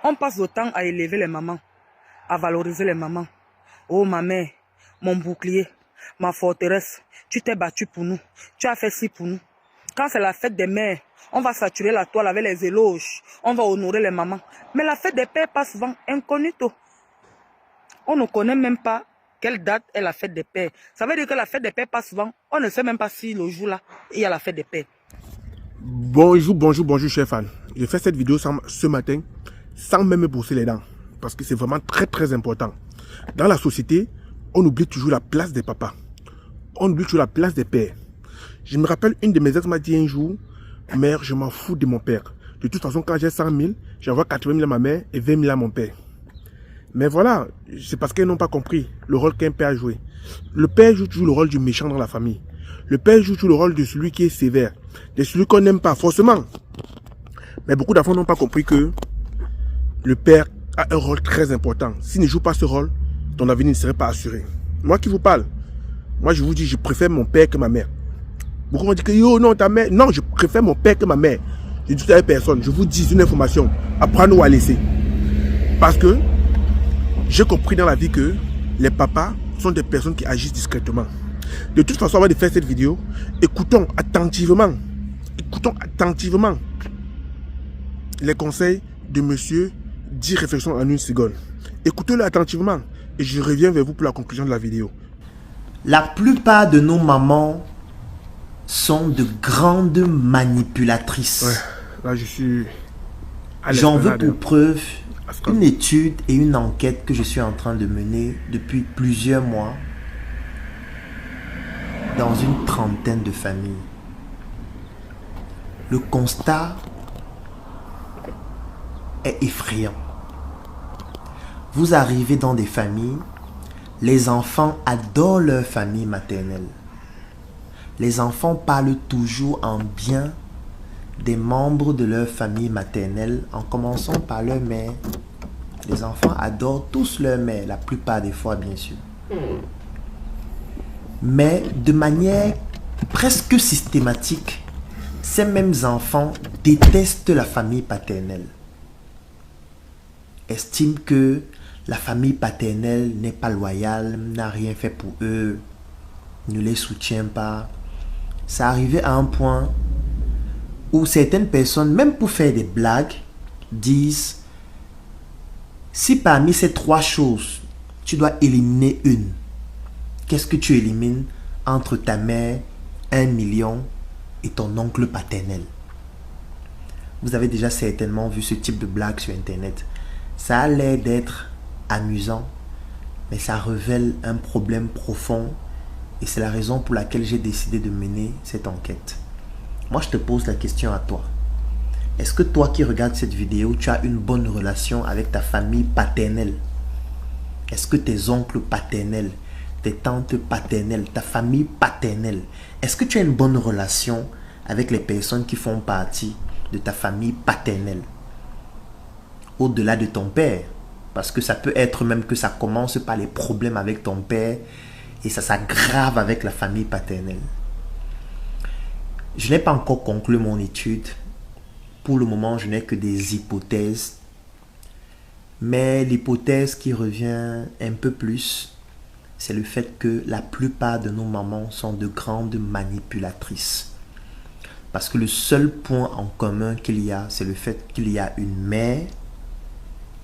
On passe le temps à élever les mamans, à valoriser les mamans. Oh ma mère, mon bouclier, ma forteresse, tu t'es battu pour nous, tu as fait ci pour nous. Quand c'est la fête des mères, on va saturer la toile avec les éloges, on va honorer les mamans. Mais la fête des pères passe souvent incognito. On ne connaît même pas quelle date est la fête des pères. Ça veut dire que la fête des pères passe souvent, on ne sait même pas si le jour-là, il y a la fête des pères. Bonjour, chers fans. J'ai fait cette vidéo ce matin sans même me brosser les dents. Parce que c'est vraiment très important. Dans la société, on oublie toujours la place des papas. On oublie toujours la place des pères. Je me rappelle, une de mes ex m'a dit un jour, mère, je m'en fous de mon père. De toute façon, quand j'ai 100 000, j'envoie 80 000 à ma mère et 20 000 à mon père. Mais voilà, c'est parce qu'elles n'ont pas compris le rôle qu'un père a joué. Le père joue toujours le rôle du méchant dans la famille. Le père joue toujours le rôle de celui qui est sévère, de celui qu'on n'aime pas forcément. Mais beaucoup d'enfants n'ont pas compris que le père a un rôle très important. S'il ne joue pas ce rôle, ton avenir ne serait pas assuré. Moi qui vous parle, moi je vous dis, je préfère mon père que ma mère. Beaucoup m'ont dit que yo, non, ta mère. Non, je préfère mon père que ma mère. Je dis à la personne, je vous dis une information, apprendre ou à laisser. Parce que j'ai compris dans la vie que les papas sont des personnes qui agissent discrètement. De toute façon, avant de faire cette vidéo, écoutons attentivement les conseils de monsieur 10 réflexions en une seconde. Écoutez-le attentivement et je reviens vers vous pour la conclusion de la vidéo. La plupart de nos mamans sont de grandes manipulatrices. Ouais, là je suis à J'en veux pour preuve une étude et une enquête que je suis en train de mener depuis plusieurs mois dans une trentaine de familles. Le constat est effrayant. Vous arrivez dans des familles, les enfants adorent leur famille maternelle. Les enfants parlent toujours en bien des membres de leur famille maternelle, en commençant par leur mère. Les enfants adorent tous leur mère, la plupart des fois bien sûr. Mais de manière presque systématique, ces mêmes enfants détestent la famille paternelle. Estiment que la famille paternelle n'est pas loyale, n'a rien fait pour eux, ne les soutient pas. Ça arrivait à un point où certaines personnes, même pour faire des blagues, disent si parmi ces trois choses, tu dois éliminer une, qu'est-ce que tu élimines entre ta mère, 1 million et ton oncle paternel? Vous avez déjà certainement vu ce type de blague sur internet. Ça a l'air d'être amusant, mais ça révèle un problème profond et c'est la raison pour laquelle j'ai décidé de mener cette enquête. Moi, je te pose la question à toi. Est-ce que toi qui regardes cette vidéo, tu as une bonne relation avec ta famille paternelle? Est-ce que tes oncles paternels, tes tantes paternelles, ta famille paternelle, est-ce que tu as une bonne relation avec les personnes qui font partie de ta famille paternelle? Au-delà de ton père, parce que ça peut être même que ça commence par les problèmes avec ton père et ça s'aggrave avec la famille paternelle. Je n'ai pas encore conclu mon étude. Pour le moment, je n'ai que des hypothèses. Mais l'hypothèse qui revient un peu plus, c'est le fait que la plupart de nos mamans sont de grandes manipulatrices. Parce que le seul point en commun qu'il y a, c'est le fait qu'il y a une mère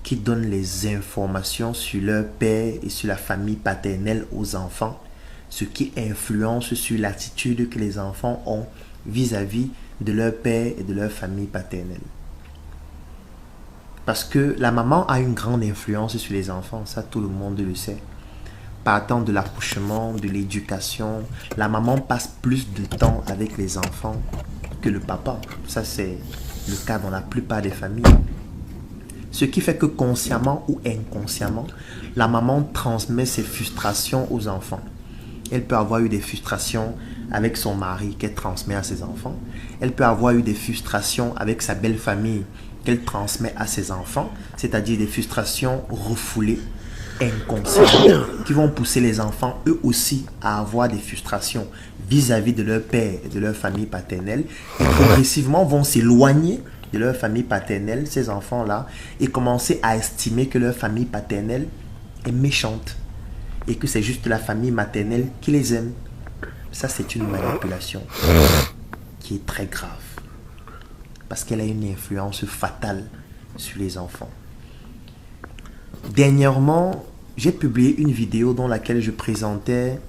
qui donne les informations sur leur père et sur la famille paternelle aux enfants, ce qui influence sur l'attitude que les enfants ont vis-à-vis de leur père et de leur famille paternelle. Parce que la maman a une grande influence sur les enfants, ça tout le monde le sait. Partant de l'accouchement, de l'éducation, la maman passe plus de temps avec les enfants que le papa. Ça c'est le cas dans la plupart des familles. Ce qui fait que consciemment ou inconsciemment, la maman transmet ses frustrations aux enfants. Elle peut avoir eu des frustrations avec son mari qu'elle transmet à ses enfants. Elle peut avoir eu des frustrations avec sa belle famille qu'elle transmet à ses enfants, c'est-à-dire des frustrations refoulées, inconscientes, qui vont pousser les enfants eux aussi à avoir des frustrations vis-à-vis de leur père et de leur famille paternelle et progressivement vont s'éloigner de leur famille paternelle, ces enfants-là, et commencer à estimer que leur famille paternelle est méchante et que c'est juste la famille maternelle qui les aime. Ça, c'est une manipulation qui est très grave parce qu'elle a une influence fatale sur les enfants. Dernièrement, j'ai publié une vidéo dans laquelle je présentais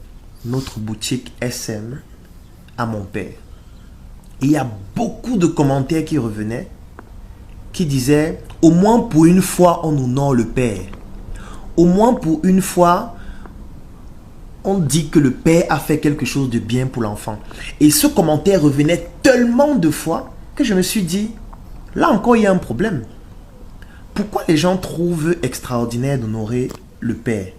notre boutique SM à mon père. Et il y a beaucoup de commentaires qui revenaient, qui disaient, au moins pour une fois, on honore le père. Au moins pour une fois, on dit que le père a fait quelque chose de bien pour l'enfant. Et ce commentaire revenait tellement de fois que je me suis dit, là encore, il y a un problème. Pourquoi les gens trouvent extraordinaire d'honorer le père?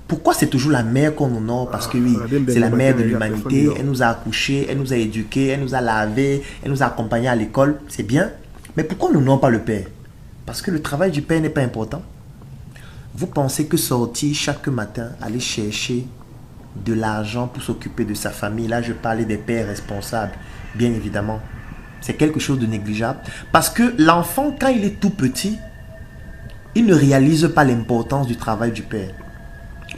Pourquoi c'est toujours la mère qu'on honore? Parce que oui, c'est la mère de l'humanité, elle nous a accouchés, elle nous a éduqués, elle nous a lavés, elle nous a accompagnés à l'école, c'est bien. Mais pourquoi on n'honore pas le père? Parce que le travail du père n'est pas important. Vous pensez que sortir chaque matin, aller chercher de l'argent pour s'occuper de sa famille, là je parlais des pères responsables, bien évidemment, c'est quelque chose de négligeable. Parce que l'enfant, quand il est tout petit, il ne réalise pas l'importance du travail du père.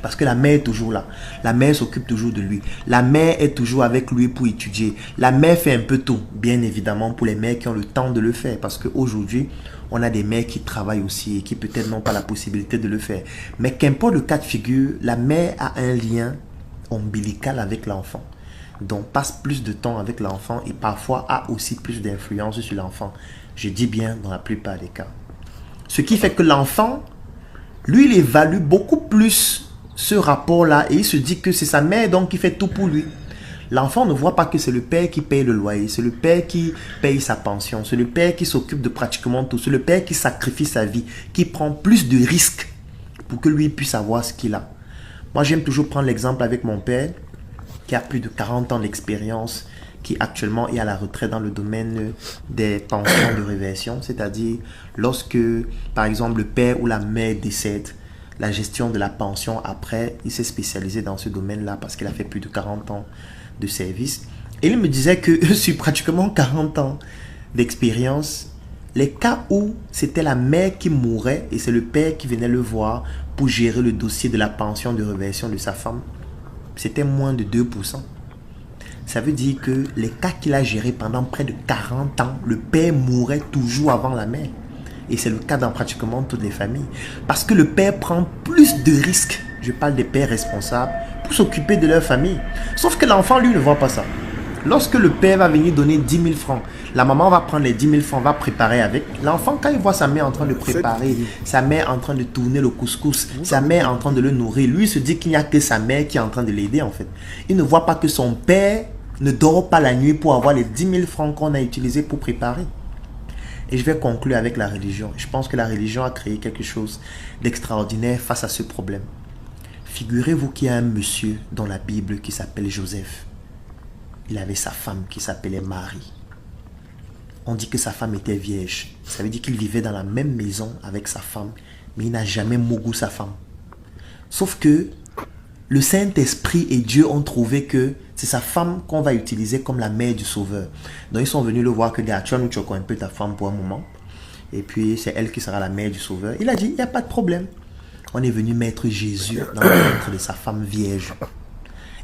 Parce que la mère est toujours là. La mère s'occupe toujours de lui. La mère est toujours avec lui pour étudier. La mère fait un peu tout, bien évidemment, pour les mères qui ont le temps de le faire. Parce qu'aujourd'hui, on a des mères qui travaillent aussi et qui peut-être n'ont pas la possibilité de le faire. Mais qu'importe le cas de figure, la mère a un lien ombilical avec l'enfant. Donc passe plus de temps avec l'enfant et parfois a aussi plus d'influence sur l'enfant. Je dis bien dans la plupart des cas. Ce qui fait que l'enfant, lui, il évalue beaucoup plus ce rapport-là et il se dit que c'est sa mère donc qui fait tout pour lui. L'enfant ne voit pas que c'est le père qui paye le loyer, c'est le père qui paye sa pension, c'est le père qui s'occupe de pratiquement tout, c'est le père qui sacrifie sa vie, qui prend plus de risques pour que lui puisse avoir ce qu'il a. Moi, j'aime toujours prendre l'exemple avec mon père qui a plus de 40 ans d'expérience, qui actuellement est à la retraite dans le domaine des pensions de réversion, c'est-à-dire lorsque, par exemple, le père ou la mère décède, la gestion de la pension après, il s'est spécialisé dans ce domaine-là parce qu'il a fait plus de 40 ans de service. Et il me disait que sur pratiquement 40 ans d'expérience, les cas où c'était la mère qui mourait et c'est le père qui venait le voir pour gérer le dossier de la pension de réversion de sa femme, c'était moins de 2%. Ça veut dire que les cas qu'il a gérés pendant près de 40 ans, le père mourait toujours avant la mère. Et c'est le cas dans pratiquement toutes les familles. Parce que le père prend plus de risques, je parle des pères responsables, pour s'occuper de leur famille. Sauf que l'enfant, lui, ne voit pas ça. Lorsque le père va venir donner 10 000 francs, la maman va prendre les 10 000 francs, va préparer avec. L'enfant, quand il voit sa mère en train de préparer, sa mère en train de tourner le couscous, sa mère en train de le nourrir, lui il se dit qu'il n'y a que sa mère qui est en train de l'aider en fait. Il ne voit pas que son père ne dort pas la nuit pour avoir les 10 000 francs qu'on a utilisés pour préparer. Et je vais conclure avec la religion. Je pense que la religion a créé quelque chose d'extraordinaire face à ce problème. Figurez-vous qu'il y a un monsieur dans la Bible qui s'appelle Joseph. Il avait sa femme qui s'appelait Marie. On dit que sa femme était vierge. Ça veut dire qu'il vivait dans la même maison avec sa femme, mais il n'a jamais mouru sa femme. Sauf que le Saint-Esprit et Dieu ont trouvé que c'est sa femme qu'on va utiliser comme la mère du Sauveur. Donc ils sont venus le voir que gars, tu vas nous choquer un peu ta femme pour un moment. Et puis c'est elle qui sera la mère du Sauveur. Il a dit, il n'y a pas de problème. On est venu mettre Jésus dans le ventre de sa femme vierge.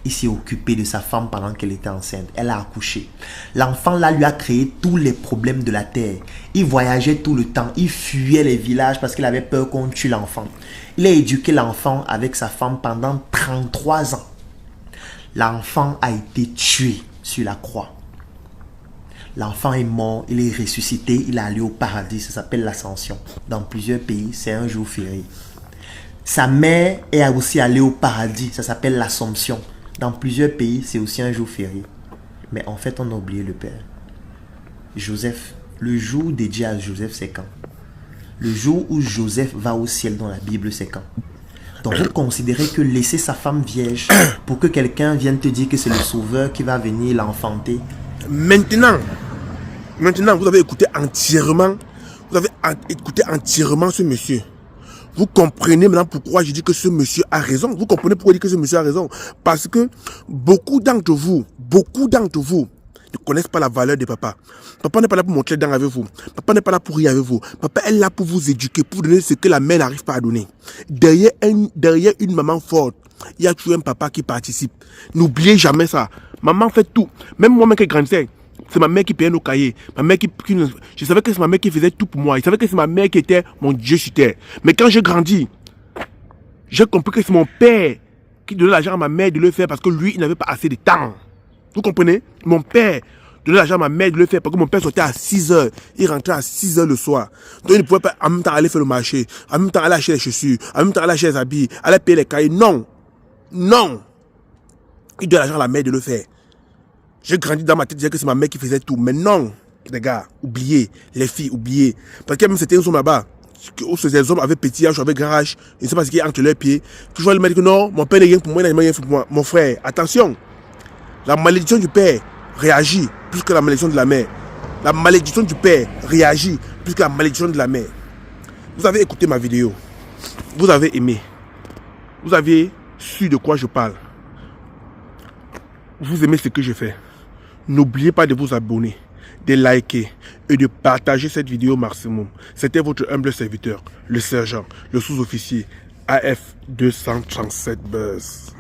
Il s'est occupé de sa femme pendant qu'elle était enceinte. Elle a accouché. L'enfant là lui a créé tous les problèmes de la terre. Il voyageait tout le temps. Il fuyait les villages parce qu'il avait peur qu'on tue l'enfant. Il a éduqué l'enfant avec sa femme pendant 33 ans. L'enfant a été tué sur la croix. L'enfant est mort, il est ressuscité, il est allé au paradis. Ça s'appelle l'ascension. Dans plusieurs pays, c'est un jour férié. Sa mère est aussi allée au paradis. Ça s'appelle l'Assomption. Dans plusieurs pays, c'est aussi un jour férié. Mais en fait, on a oublié le père. Joseph, le jour dédié à Joseph, c'est quand? Le jour où Joseph va au ciel dans la Bible, c'est quand? Donc vous considérez que laisser sa femme vierge pour que quelqu'un vienne te dire que c'est le sauveur qui va venir l'enfanter? Maintenant, vous avez écouté entièrement ce monsieur. Vous comprenez maintenant pourquoi je dis que ce monsieur a raison. Vous comprenez pourquoi je dis que ce monsieur a raison. Parce que beaucoup d'entre vous, ne connaissent pas la valeur de papa. Papa n'est pas là pour montrer les dents avec vous. Papa n'est pas là pour rire avec vous. Papa est là pour vous éduquer, pour donner ce que la mère n'arrive pas à donner. Derrière une maman forte, il y a toujours un papa qui participe. N'oubliez jamais ça. Maman fait tout. Même moi-même qui grandissais, c'est ma mère qui payait nos cahiers. Je savais que c'est ma mère qui faisait tout pour moi. Je savais que c'est ma mère qui était mon Dieu sur terre. Mais quand j'ai grandi, j'ai compris que c'est mon père qui donnait l'argent à ma mère de le faire parce que lui, il n'avait pas assez de temps. Vous comprenez? Mon père donnait l'argent à ma mère de le faire parce que mon père sortait à 6 h. Il rentrait à 6 h le soir. Donc il ne pouvait pas en même temps aller faire le marché, en même temps aller acheter les chaussures, en même temps aller acheter les habits, aller payer les cahiers. Non. Non. Il donne l'argent à la mère de le faire. J'ai grandi dans ma tête, je disais que c'est ma mère qui faisait tout. Mais non, les gars, oubliez. Les filles, oubliez. Parce qu'il y a même certains hommes là-bas, où ces hommes avaient petit âge, avaient grand âge, ils ne savent pas ce qu'il y a entre leurs pieds. Toujours le mec dit que non, mon père n'est rien pour moi, il n'a rien pour moi. Mon frère, attention. La malédiction du père réagit plus que la malédiction de la mère. La malédiction du père réagit plus que la malédiction de la mère. Vous avez écouté ma vidéo. Vous avez aimé. Vous avez su de quoi je parle. Vous aimez ce que je fais. N'oubliez pas de vous abonner, de liker et de partager cette vidéo au maximum. C'était votre humble serviteur, le sergent, le sous-officier AF 237 Buzz.